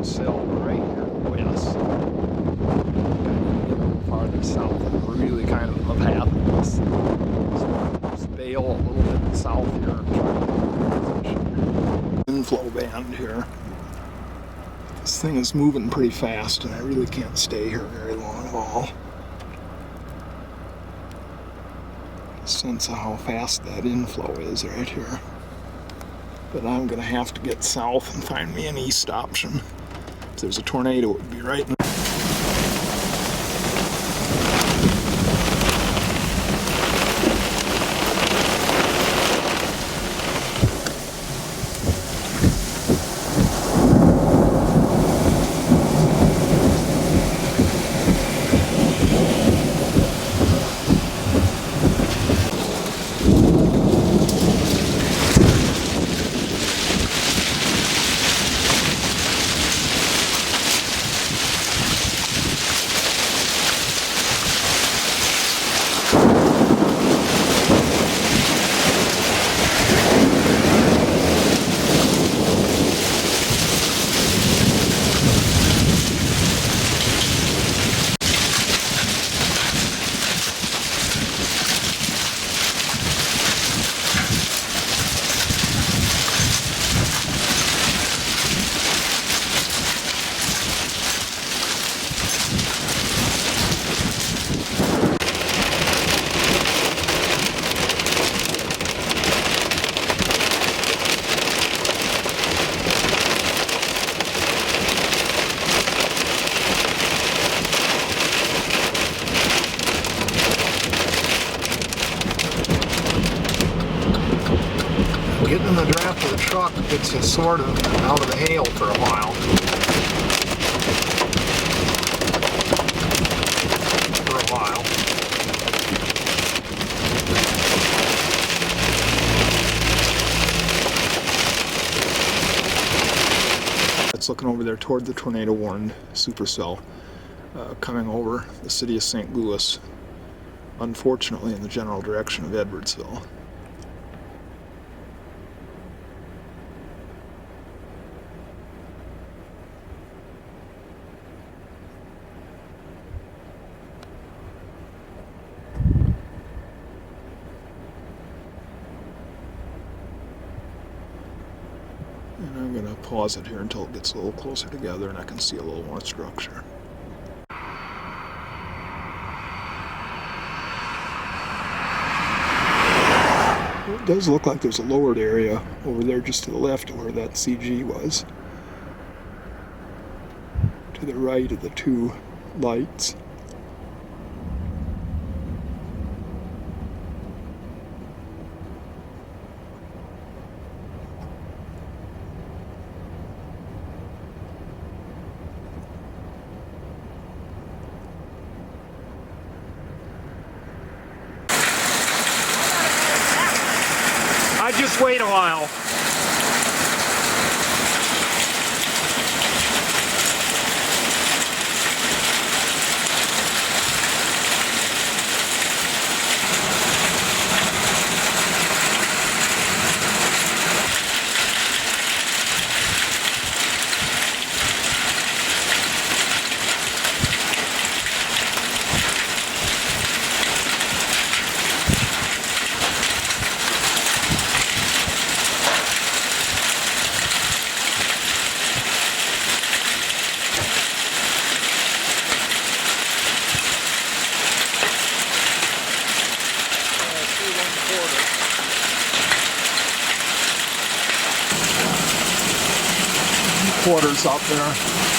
super cell right here in the west. Get a little farther south and really kind of the path of this. So just bail a little bit south here and try to get in position. Inflow band here. This thing is moving pretty fast and I really can't stay here very long at all. Sense of how fast that inflow is right here. But I'm gonna have to get south and find me an east option. If there's a tornado, it would be right in getting in the draft of the truck gets you sort of out of the hail for a while. It's looking over there toward the tornado warned supercell coming over the city of St. Louis, unfortunately in the general direction of Edwardsville. And I'm going to pause it here until it gets a little closer together and I can see a little more structure. It does look like there's a lowered area over there just to the left of where that CG was. To the right of the two lights. Just wait a while. Quarters up there.